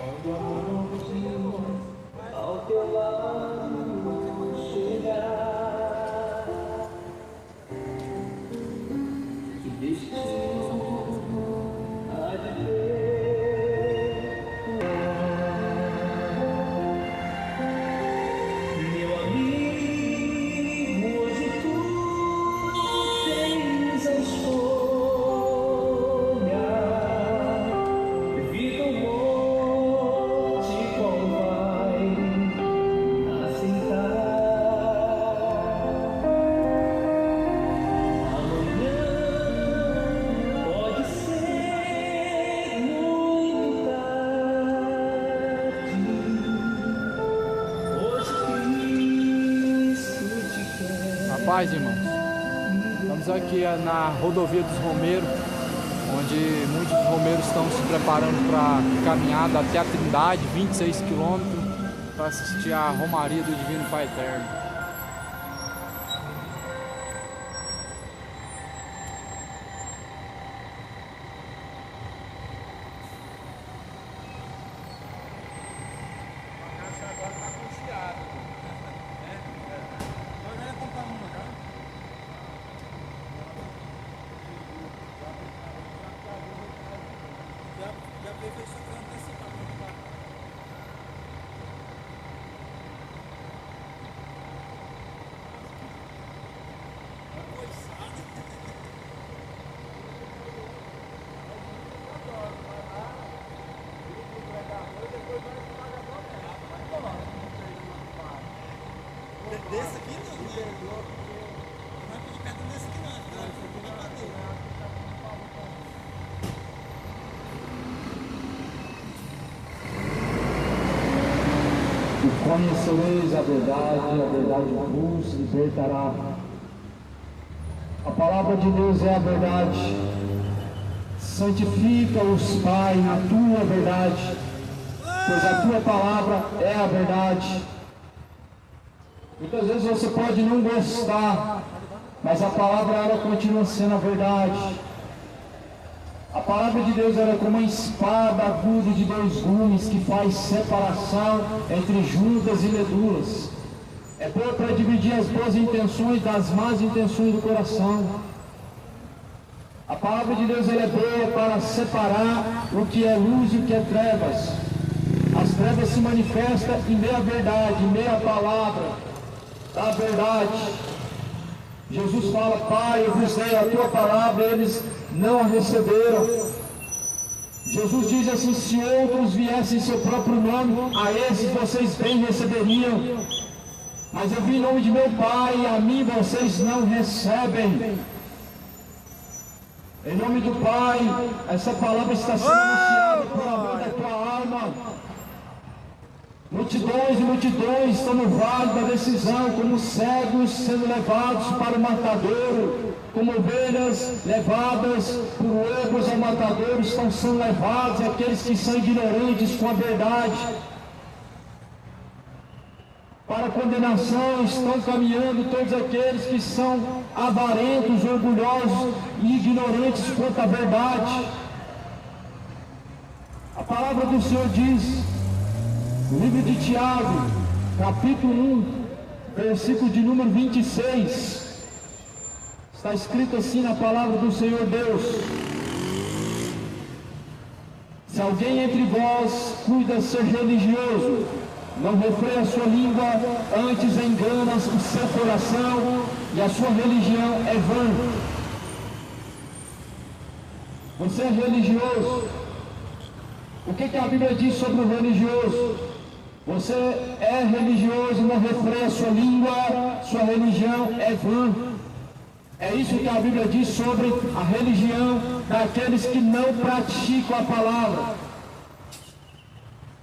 Quando a mãozinha ao teu lado chegar, que destino há de ter. Meu amigo, hoje tu tens a escolha. Paz, irmãos. Estamos aqui na rodovia dos Romeiros, onde muitos romeiros estão se preparando para caminhada até a Trindade, 26 quilômetros, para assistir a Romaria do Divino Pai Eterno. Desse aqui não, né? Não vai pedir perto desse aqui não, tá? Isso aqui vai bater. E conhecereis a verdade vos libertará. A palavra de Deus é a verdade. Santifica-os, Pai, na tua verdade, pois a tua palavra é a verdade. Muitas vezes você pode não gostar, mas a palavra ela continua sendo a verdade. A palavra de Deus ela é como uma espada aguda de dois gumes que faz separação entre juntas e medulas. É boa para dividir as boas intenções das más intenções do coração. A palavra de Deus ela é boa para separar o que é luz e o que é trevas. As trevas se manifestam em meio à verdade, em meio à palavra da verdade. Jesus fala: Pai, eu vos dei a tua palavra, eles não a receberam. Jesus diz assim: se outros viessem em seu próprio nome, a esses vocês bem receberiam. Mas eu vim em nome de meu Pai, e a mim vocês não recebem. Em nome do Pai, essa palavra está sendo anunciada por amor da tua alma. Multidões e multidões estão no vale da decisão, como cegos sendo levados para o matadouro, como ovelhas levadas por lobos ao matadouro, estão sendo levados aqueles que são ignorantes com a verdade. Para a condenação estão caminhando todos aqueles que são avarentos, orgulhosos e ignorantes quanto à verdade. A palavra do Senhor diz, no livro de Tiago, capítulo 1, versículo de número 26, está escrito assim na palavra do Senhor Deus: se alguém entre vós cuida ser religioso, não refreia a sua língua, antes engana o seu coração, e a sua religião é vã. Você é religioso. O que a Bíblia diz sobre o religioso? Você é religioso, não refreia a sua língua, sua religião é vã. É isso que a Bíblia diz sobre a religião daqueles que não praticam a palavra.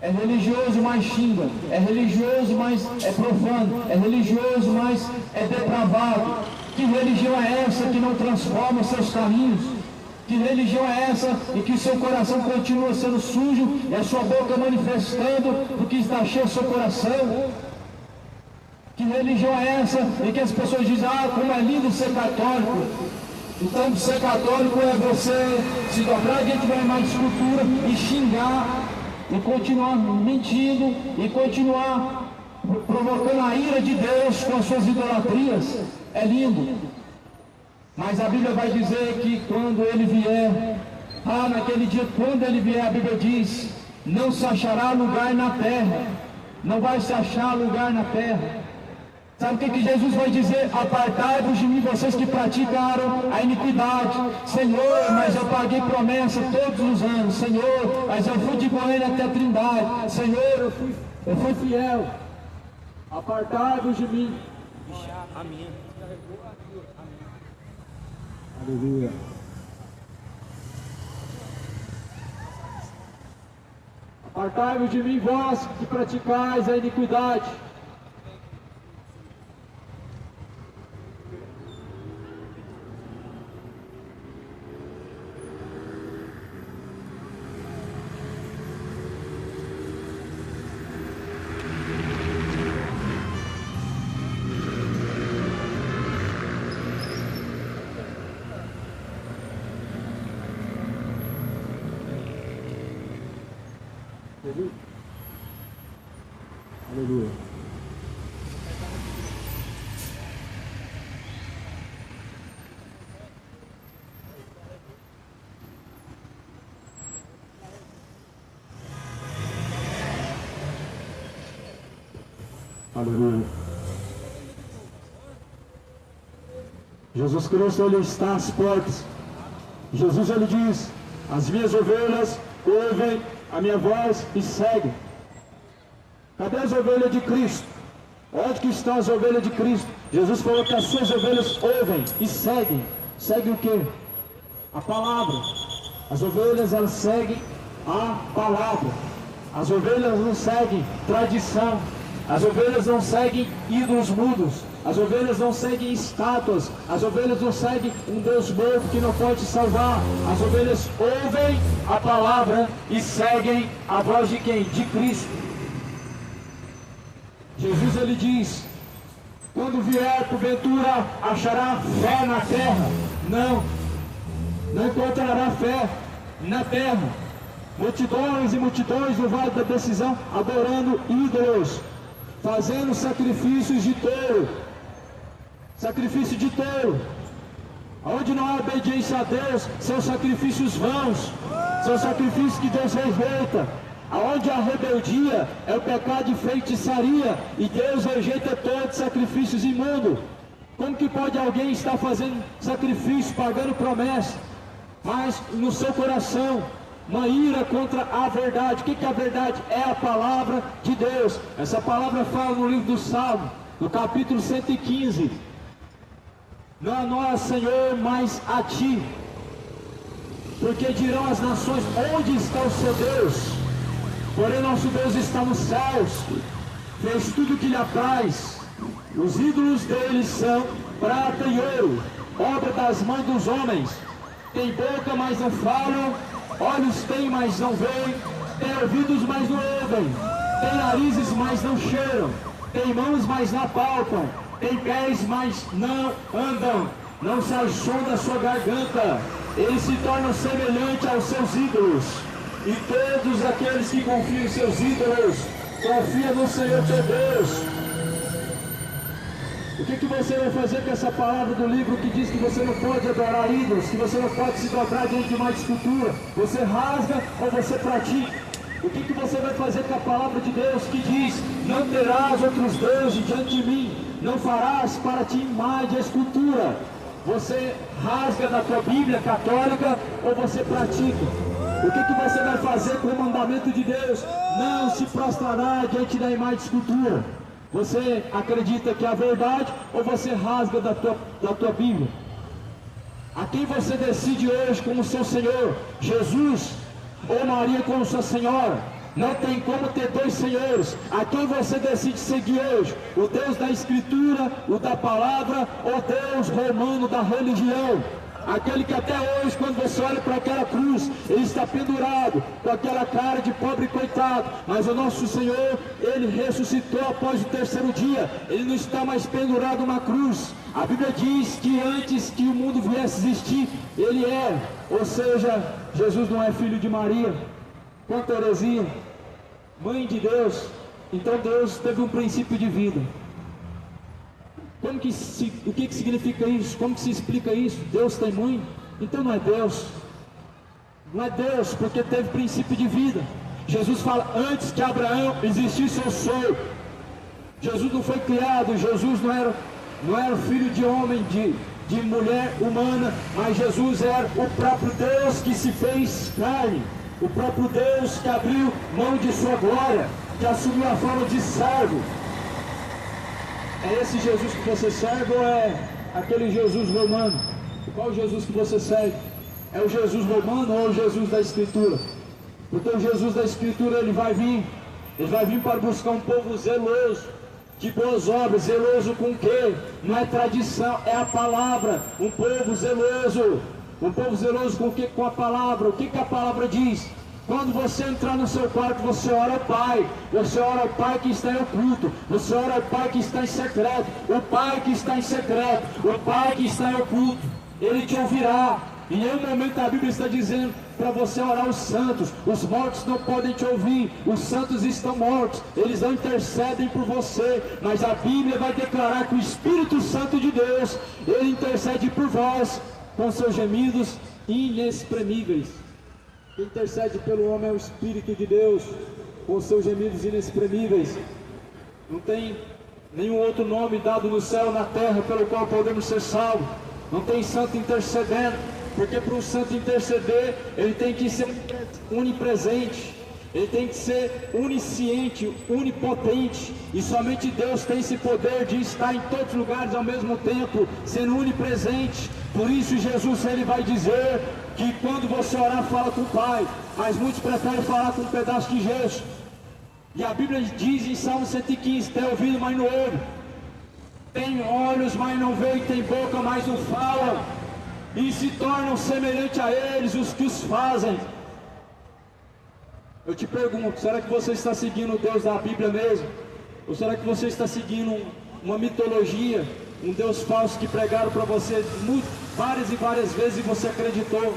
É religioso, mas xinga. É religioso, mas é profano. É religioso, mas é depravado. Que religião é essa que não transforma os seus caminhos? Que religião é essa em que seu coração continua sendo sujo e a sua boca manifestando o que está cheio do seu coração? Que religião é essa em que as pessoas dizem: ah, como é lindo ser católico? Então, ser católico é você se dobrar diante de uma imagem de escultura e xingar e continuar mentindo e continuar provocando a ira de Deus com as suas idolatrias. É lindo. Mas a Bíblia vai dizer que quando ele vier, naquele dia, quando ele vier, a Bíblia diz, não se achará lugar na terra. Não vai se achar lugar na terra. Sabe o que Jesus vai dizer? Apartai-vos de mim, vocês que praticaram a iniquidade. Senhor, mas eu paguei promessa todos os anos. Senhor, mas eu fui de Goiânia até a Trindade. Senhor, eu fui fiel. Apartai-vos de mim. Amém. Aleluia. Apartai-vos de mim, vós que praticais a iniquidade. Aleluia. Aleluia. Jesus Cristo, ele está às portas. Jesus, ele diz: as minhas ovelhas ouvem a minha voz e seguem. Cadê as ovelhas de Cristo? Onde que estão as ovelhas de Cristo? Jesus falou que as suas ovelhas ouvem e seguem. Seguem o quê? A palavra. As ovelhas, elas seguem a palavra. As ovelhas não seguem tradição. As ovelhas não seguem ídolos mudos. As ovelhas não seguem estátuas. As ovelhas não seguem um Deus morto que não pode salvar. As ovelhas ouvem a palavra e seguem a voz de quem? De Cristo. Jesus, ele diz: quando vier porventura achará fé na terra? Não encontrará fé na terra. Multidões e multidões no vale da decisão adorando ídolos, fazendo sacrifícios de touro. Sacrifício de touro. Onde não há obediência a Deus, são sacrifícios vãos, são sacrifícios que Deus rejeita. Aonde há rebeldia, é o pecado de feitiçaria, e Deus rejeita todos os sacrifícios imundos. Como que pode alguém estar fazendo sacrifício, pagando promessa, mas no seu coração uma ira contra a verdade? O que é a verdade? É a palavra de Deus. Essa palavra fala no livro do Salmo, no capítulo 115. Não a nós, Senhor, mas a Ti. Porque dirão as nações: onde está o seu Deus? Porém nosso Deus está nos céus, fez tudo o que lhe apraz. Os ídolos deles são prata e ouro, obra das mãos dos homens. Tem boca, mas não falam, olhos têm, mas não veem, tem ouvidos, mas não ouvem, tem narizes, mas não cheiram, tem mãos, mas não apalpam, tem pés, mas não andam, não sai som da sua garganta. Eles se tornam semelhantes aos seus ídolos. E todos aqueles que confiam em seus ídolos, confiam no Senhor teu Deus. O que você vai fazer com essa palavra do livro que diz que você não pode adorar ídolos, que você não pode se dobrar diante de uma escultura? Você rasga ou você pratica? O que você vai fazer com a palavra de Deus que diz: não terás outros deuses diante de mim, não farás para ti imagem de escultura? Você rasga da tua Bíblia católica ou você pratica? O que você vai fazer com o mandamento de Deus? Não se prostrará diante da imagem de escultura. Você acredita que é a verdade ou você rasga da tua Bíblia? A quem você decide hoje como seu Senhor? Jesus ou Maria como sua Senhora? Não tem como ter dois senhores. A quem você decide seguir hoje? O Deus da Escritura, o da Palavra, ou Deus romano da religião? Aquele que até hoje, quando você olha para aquela cruz, ele está pendurado, com aquela cara de pobre coitado, mas o nosso Senhor, ele ressuscitou após o terceiro dia, ele não está mais pendurado na cruz. A Bíblia diz que antes que o mundo viesse existir, ele é, ou seja, Jesus não é filho de Maria. Quanta heresia! mãe de Deus, então Deus teve um princípio de vida. O que significa isso? Como que se explica isso? Deus tem mãe? Então não é Deus. Não é Deus, porque teve princípio de vida. Jesus fala, antes que Abraão existisse eu sou. Jesus não foi criado, Jesus não era filho de homem, de mulher humana, mas Jesus era o próprio Deus que se fez carne, o próprio Deus que abriu mão de sua glória, que assumiu a forma de servo. É esse Jesus que você serve ou é aquele Jesus romano? Qual Jesus que você segue? É o Jesus romano ou o Jesus da Escritura? Porque o Jesus da Escritura ele vai vir para buscar um povo zeloso, de boas obras. Zeloso com o quê? Não é tradição, é a palavra. Um povo zeloso com o quê? Com a palavra. O que a palavra diz? Quando você entrar no seu quarto, você ora ao Pai. Você ora ao Pai que está em oculto. Você ora ao Pai que está em secreto. O Pai que está em secreto. O Pai que está em oculto. Ele te ouvirá. Em nenhum momento a Bíblia está dizendo para você orar os santos. Os mortos não podem te ouvir. Os santos estão mortos. Eles não intercedem por você. Mas a Bíblia vai declarar que o Espírito Santo de Deus, ele intercede por vós com seus gemidos inexprimíveis. Quem intercede pelo homem é o Espírito de Deus, com seus gemidos inexprimíveis. Não tem nenhum outro nome dado no céu, na terra, pelo qual podemos ser salvos. Não tem santo intercedendo, porque para um santo interceder, ele tem que ser onipresente, ele tem que ser onisciente, onipotente, e somente Deus tem esse poder de estar em todos os lugares ao mesmo tempo, sendo onipresente. Por isso Jesus ele vai dizer que quando você orar, fala com o Pai, mas muitos preferem falar com um pedaço de gesso. E a Bíblia diz em Salmo 115, tem ouvido, mas não ouve, tem olhos, mas não vê, e tem boca, mas não fala, e se tornam semelhantes a eles os que os fazem. Eu te pergunto, será que você está seguindo o Deus da Bíblia mesmo? Ou será que você está seguindo uma mitologia, um Deus falso que pregaram para você várias e várias vezes e você acreditou?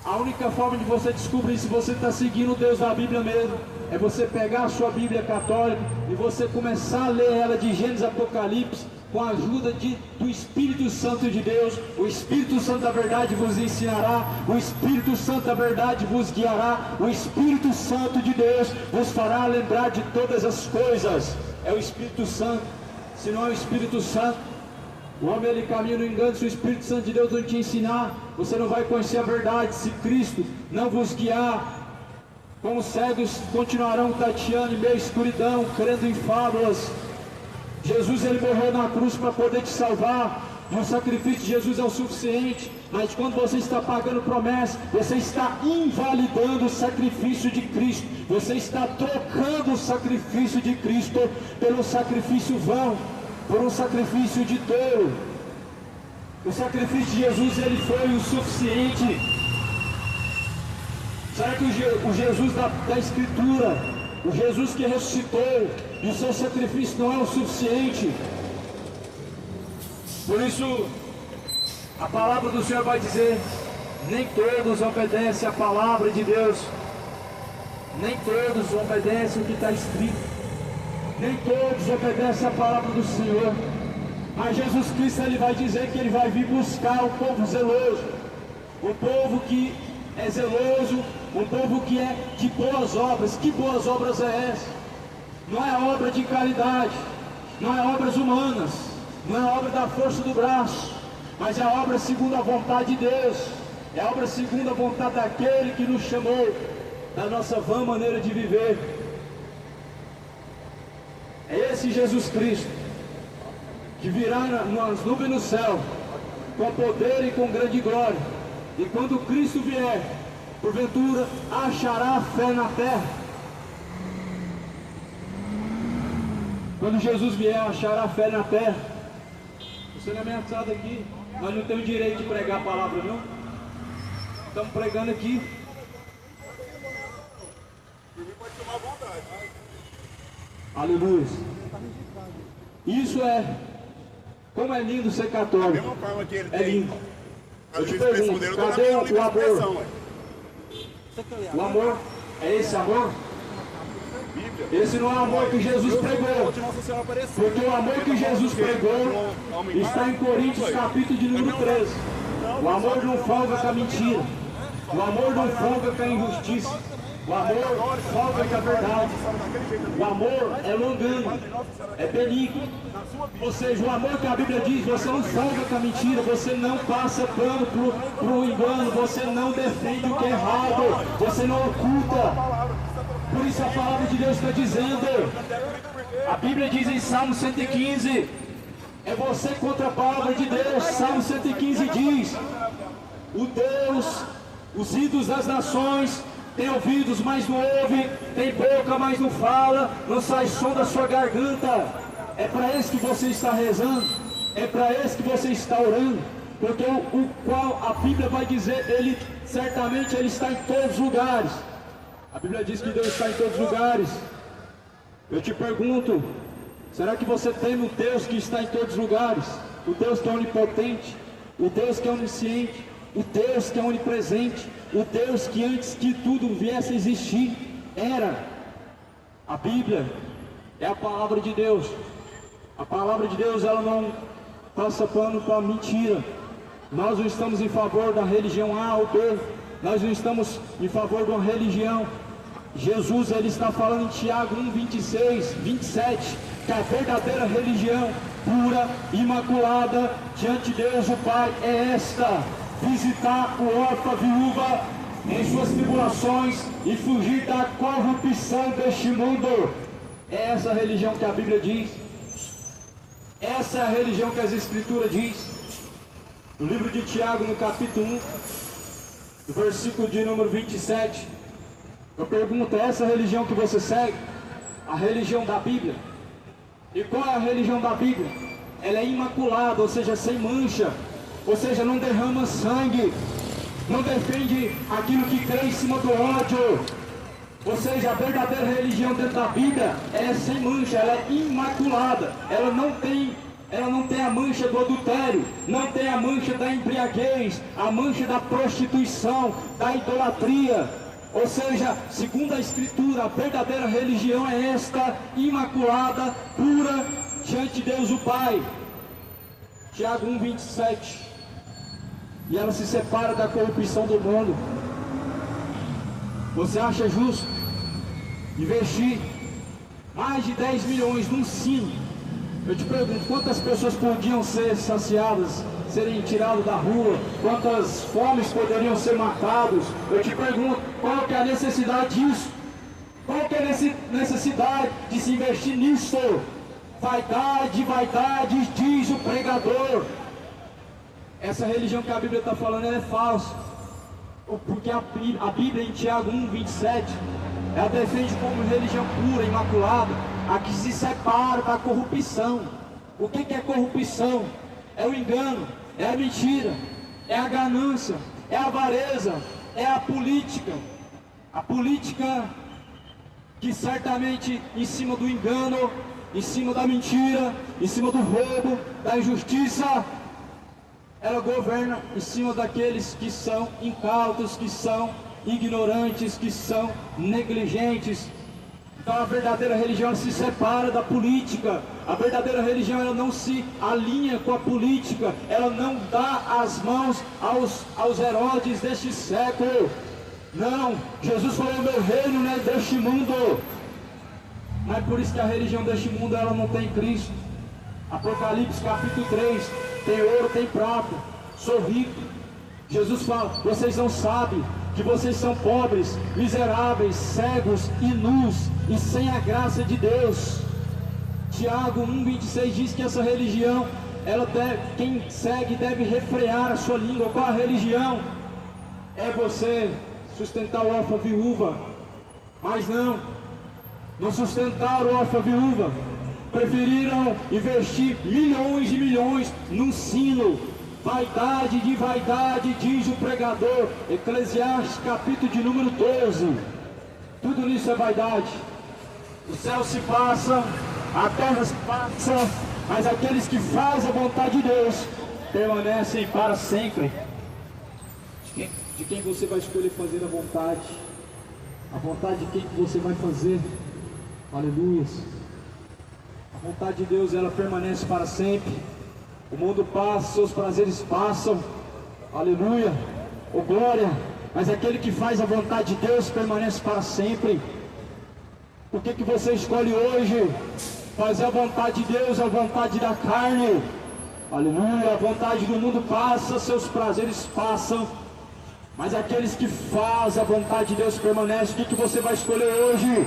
A única forma de você descobrir se você está seguindo o Deus da Bíblia mesmo é você pegar a sua Bíblia católica e você começar a ler ela de Gênesis a Apocalipse com a ajuda do Espírito Santo de Deus. O Espírito Santo da verdade vos ensinará, o Espírito Santo da verdade vos guiará, o Espírito Santo de Deus vos fará lembrar de todas as coisas. É o Espírito Santo. Se não é o Espírito Santo, o homem ele caminha no engano. Se o Espírito Santo de Deus não te ensinar, você não vai conhecer a verdade. Se Cristo não vos guiar, como cegos continuarão tateando em meio à escuridão, crendo em fábulas. Jesus ele morreu na cruz para poder te salvar, e o sacrifício de Jesus é o suficiente. Mas quando você está pagando promessa, você está invalidando o sacrifício de Cristo. Você está trocando o sacrifício de Cristo pelo sacrifício vão, por um sacrifício de tolo. O sacrifício de Jesus ele foi o suficiente. Será que o Jesus da Escritura, o Jesus que ressuscitou, e o seu sacrifício não é o suficiente? Por isso a palavra do Senhor vai dizer, nem todos obedecem à palavra de Deus, nem todos obedecem o que está escrito, nem todos obedecem à palavra do Senhor. Mas Jesus Cristo ele vai dizer que ele vai vir buscar o povo zeloso, o povo que é zeloso, um povo que é de boas obras. Que boas obras é essa? Não é obra de caridade, não é obras humanas, não é obra da força do braço, mas é obra segundo a vontade de Deus, é obra segundo a vontade daquele que nos chamou da nossa vã maneira de viver. É esse Jesus Cristo que virá nas nuvens no céu com poder e com grande glória. E quando Cristo vier, porventura achará fé na terra? Quando Jesus vier, achará fé na terra? Você não é ameaçado aqui. Nós não temos direito de pregar a palavra, não. Estamos pregando aqui. Pode tomar vontade. Aleluia. Isso é. Como é lindo ser católico. Da mesma forma que ele é tem. lindo. Eu te livre expressão pergunto, dele, eu tô na cadê minha o livre amor? expressão, ué. O amor? É esse amor? Esse não é o amor que Jesus pregou. Porque o amor que Jesus pregou está em Coríntios capítulo de número 13. O amor não folga com a mentira. O amor não folga com a injustiça. O amor folga com a verdade. O amor é longânimo, é benigno. Ou seja, o amor que a Bíblia diz, você não folga com a mentira, você não passa pano pro engano, você não defende o que é errado, você não oculta. Por isso a palavra de Deus está dizendo, a Bíblia diz em Salmo 115, é você contra a palavra de Deus. Salmo 115 diz, o Deus, os ídolos das nações, tem ouvidos, mas não ouve, tem boca, mas não fala, não sai som da sua garganta. É para esse que você está rezando, é para esse que você está orando, porque o qual a Bíblia vai dizer, ele certamente ele está em todos os lugares. A Bíblia diz que Deus está em todos os lugares. Eu te pergunto, será que você teme o Deus que está em todos os lugares? O Deus que é onipotente, o Deus que é onisciente, o Deus que é onipresente, o Deus que antes que tudo viesse a existir, era. A Bíblia é a palavra de Deus. A palavra de Deus, ela não passa pano para mentira. Nós não estamos em favor da religião A ou B. Nós não estamos em favor de uma religião. Jesus, ele está falando em Tiago 1, 26, 27, que a verdadeira religião, pura, imaculada, diante de Deus o Pai, é esta: visitar o órfão, a viúva, em suas tribulações e fugir da corrupção deste mundo. É essa a religião que a Bíblia diz. Essa é a religião que as Escrituras diz. No livro de Tiago, no capítulo 1, no versículo de número 27, eu pergunto, é essa a religião que você segue? A religião da Bíblia? E qual é a religião da Bíblia? Ela é imaculada, ou seja, sem mancha, ou seja, não derrama sangue, não defende aquilo que crê em cima do ódio. Ou seja, a verdadeira religião dentro da Bíblia, ela é sem mancha, ela é imaculada, ela não tem a mancha do adultério, não tem a mancha da embriaguez, a mancha da prostituição, da idolatria. Ou seja, segundo a Escritura, a verdadeira religião é esta, imaculada, pura, diante de Deus o Pai. Tiago 1, 27. E ela se separa da corrupção do mundo. Você acha justo investir mais de 10 milhões num sino? Eu te pergunto, quantas pessoas podiam ser saciadas, serem tiradas da rua? Quantas fomes poderiam ser matadas? Eu te pergunto, qual que é a necessidade disso? Qual que é a necessidade de se investir nisso? Vaidade, vaidade, diz o pregador. Essa religião que a Bíblia está falando, ela é falsa. Porque a Bíblia em Tiago 1, 27, ela defende como religião pura, imaculada, a que se separa da corrupção. O que é corrupção? É o engano, é a mentira, é a ganância, é a avareza, é a política. A política que certamente em cima do engano, em cima da mentira, em cima do roubo, da injustiça, ela governa em cima daqueles que são incautos, que são ignorantes, que são negligentes. Então a verdadeira religião se separa da política. A verdadeira religião, ela não se alinha com a política. Ela não dá as mãos aos Herodes deste século. Não, Jesus falou, meu reino não é deste mundo. Mas por isso que a religião deste mundo, ela não tem Cristo. Apocalipse capítulo 3, tem ouro, tem prata, sou rico. Jesus fala, vocês não sabem que vocês são pobres, miseráveis, cegos e nus, e sem a graça de Deus. Tiago 1, 26 diz que essa religião, quem segue deve refrear a sua língua. Qual a religião? É você sustentar o órfão viúva. Mas não sustentaram o órfão viúva. Preferiram investir milhões e milhões num sino. Vaidade de vaidade, diz o pregador. Eclesiastes capítulo de número 12. Tudo nisso é vaidade. O céu se passa, a terra se passa, mas aqueles que fazem a vontade de Deus permanecem para sempre. De quem você vai escolher fazer a vontade? A vontade de quem que você vai fazer? Aleluia. A vontade de Deus, ela permanece para sempre. O mundo passa, seus prazeres passam. Aleluia. Oh glória. Mas aquele que faz a vontade de Deus permanece para sempre. Por que você escolhe hoje fazer a vontade de Deus, a vontade da carne? Aleluia. A vontade do mundo passa, seus prazeres passam. Mas aqueles que fazem a vontade de Deus permanecem. O que você vai escolher hoje?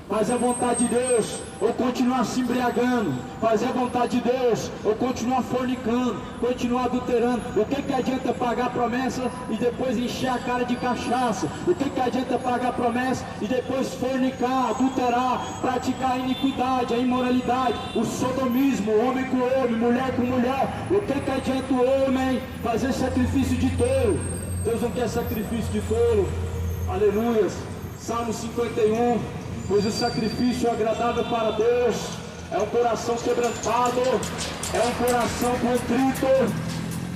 Fazer a vontade de Deus ou continuar se embriagando? Fazer a vontade de Deus ou continuar fornicando, continuar adulterando? O que adianta pagar a promessa e depois encher a cara de cachaça? O que adianta pagar a promessa e depois fornicar, adulterar, praticar a iniquidade, a imoralidade, o sodomismo, homem com homem, mulher com mulher? O que adianta o homem fazer sacrifício de touro? Deus não quer sacrifício de touro. Aleluia. Salmo 51. Pois o sacrifício agradável para Deus é um coração quebrantado, é um coração contrito.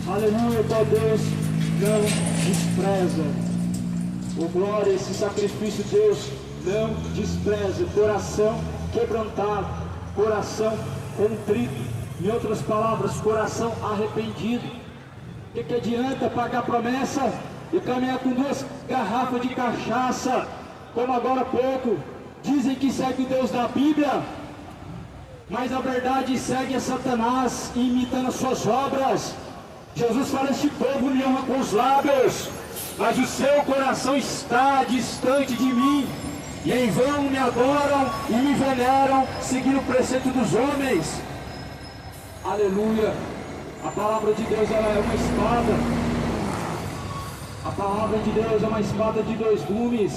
Aleluia, ó Deus não despreza. O glória, esse sacrifício Deus não despreza. Coração quebrantado, coração contrito. Em outras palavras, coração arrependido. O que adianta pagar promessa e caminhar com 2 garrafas de cachaça, como agora há pouco? Dizem que segue o Deus da Bíblia, mas na verdade segue a Satanás, imitando as suas obras. Jesus fala: este povo me honra com os lábios, mas o seu coração está distante de mim, e em vão me adoram e me veneram, seguindo o preceito dos homens. Aleluia. A palavra de Deus, ela é uma espada. A palavra de Deus é uma espada de 2 gumes.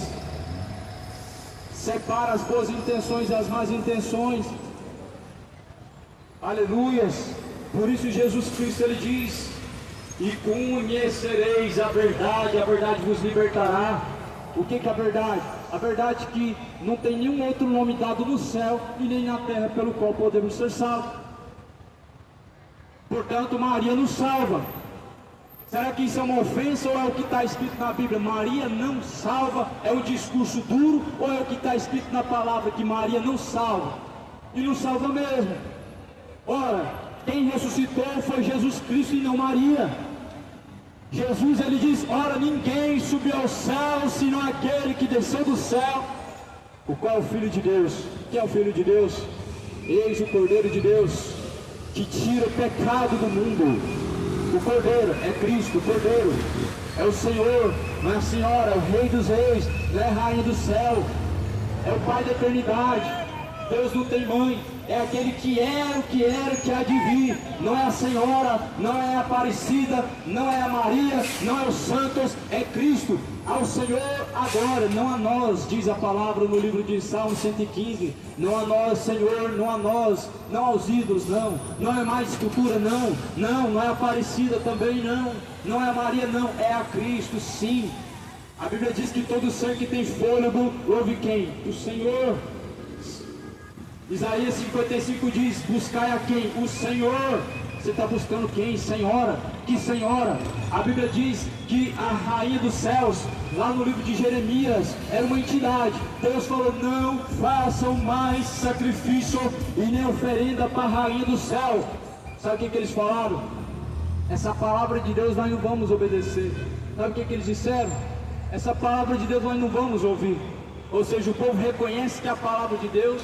Separa as boas intenções e as más intenções. Aleluias. Por isso Jesus Cristo, ele diz: e conhecereis a verdade vos libertará. O que é a verdade? A verdade é que não tem nenhum outro nome dado no céu e nem na terra pelo qual podemos ser salvos. Portanto, Maria nos salva. Será que isso é uma ofensa ou é o que está escrito na Bíblia? Maria não salva, é um discurso duro, ou é o que está escrito na palavra, que Maria não salva? E não salva mesmo. Ora, quem ressuscitou foi Jesus Cristo e não Maria. Jesus, ele diz: ora, ninguém subiu ao céu senão aquele que desceu do céu, o qual é o Filho de Deus. Quem é o Filho de Deus? Eis o Cordeiro de Deus, que tira o pecado do mundo. O Cordeiro é Cristo, o Cordeiro é o Senhor, não é a Senhora, é o Rei dos Reis, não é a Rainha do céu, é o Pai da eternidade. Deus não tem mãe, é aquele que era, o que há de vir. Não é a Senhora, não é a Aparecida, não é a Maria, não é os santos, é Cristo. Ao Senhor agora, não a nós, diz a palavra no livro de Salmo 115. Não a nós, Senhor, não a nós, não aos ídolos, não é mais escultura, não é a Aparecida também, não é a Maria, não, é a Cristo, sim. A Bíblia diz que todo ser que tem fôlego ouve quem? O Senhor. Isaías 55 diz: buscai a quem? O Senhor. Você está buscando quem? Senhora. Que Senhora? A Bíblia diz que a rainha dos céus, lá no livro de Jeremias, era uma entidade. Deus falou: não façam mais sacrifício e nem oferenda para a rainha do céu. Sabe o que eles falaram? Essa palavra de Deus nós não vamos obedecer. Sabe o que eles disseram? Essa palavra de Deus nós não vamos ouvir. Ou seja, o povo reconhece que é a palavra de Deus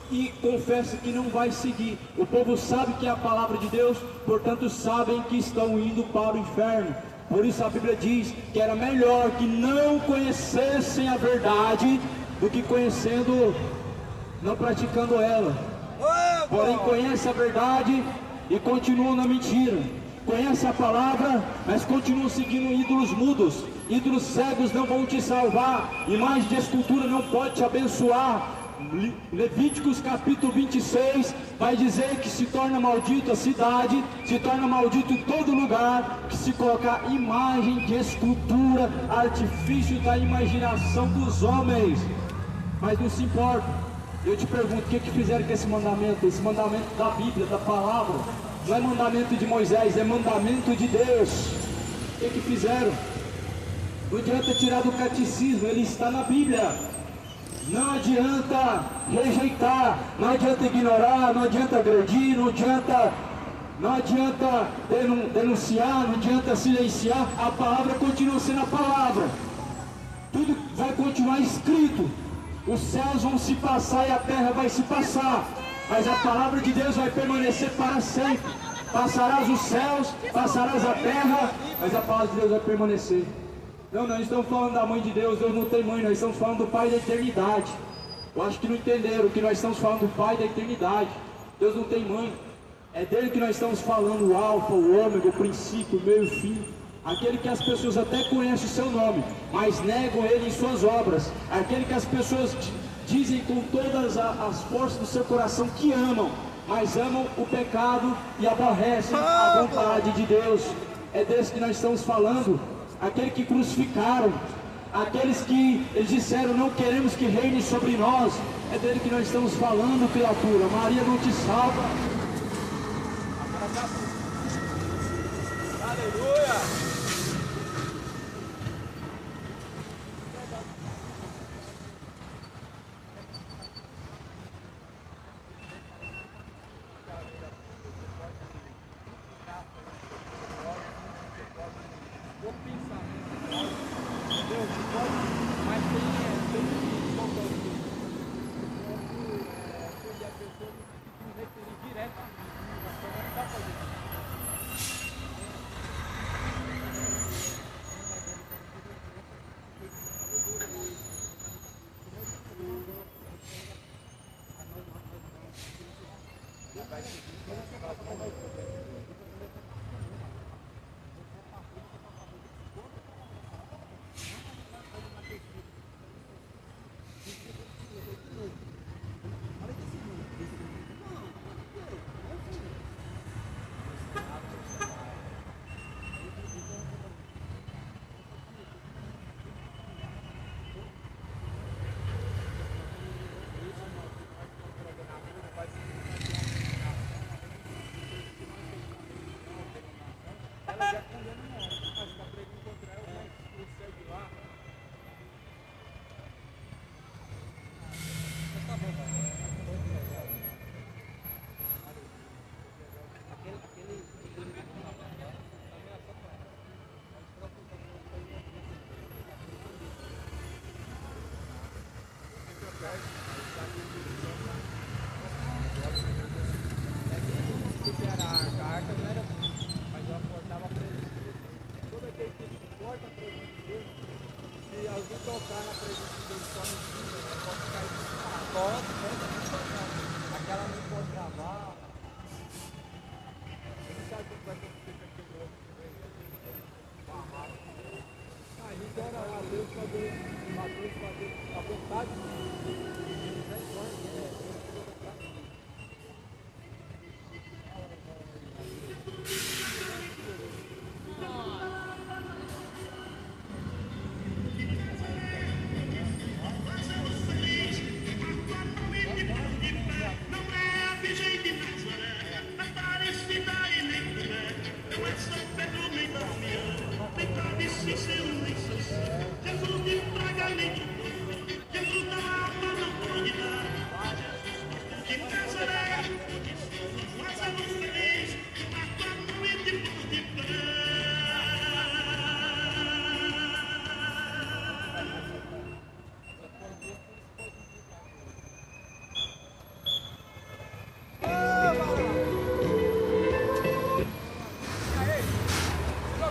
e confessa que não vai seguir. O povo sabe que é a palavra de Deus, portanto sabem que estão indo para o inferno. Por isso a Bíblia diz que era melhor que não conhecessem a verdade do que conhecendo, não praticando ela. Porém conhece a verdade e continuam na mentira. Conhece a palavra, mas continuam seguindo ídolos mudos. Ídolos cegos não vão te salvar. Imagem de escultura não pode te abençoar. Levíticos capítulo 26 vai dizer que se torna maldito a cidade, se torna maldito todo lugar que se colocar imagem de escultura, artifício da imaginação dos homens. Mas não se importa. Eu te pergunto, o que fizeram com esse mandamento? Esse mandamento da Bíblia, da palavra, não é mandamento de Moisés, é mandamento de Deus. O que fizeram? Não adianta tirar do catecismo, ele está na Bíblia. Não adianta rejeitar, não adianta ignorar, não adianta agredir, não adianta denunciar, não adianta silenciar. A palavra continua sendo a palavra. Tudo vai continuar escrito. Os céus vão se passar e a terra vai se passar, mas a palavra de Deus vai permanecer para sempre. Passarás os céus, passarás a terra, mas a palavra de Deus vai permanecer. Não, nós estamos falando da mãe de Deus. Deus não tem mãe, nós estamos falando do Pai da eternidade. Eu acho que não entenderam que nós estamos falando do Pai da eternidade. Deus não tem mãe. É dele que nós estamos falando, o alfa, o ômega, o princípio, o meio e o fim. Aquele que as pessoas até conhecem o seu nome, mas negam ele em suas obras. Aquele que as pessoas dizem com todas as forças do seu coração que amam, mas amam o pecado e aborrecem a vontade de Deus. É desse que nós estamos falando. Aquele que crucificaram, aqueles que eles disseram não queremos que reine sobre nós. É dele que nós estamos falando, criatura. Maria não te salva. Aleluia!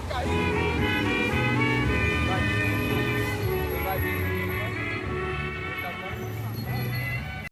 Caí!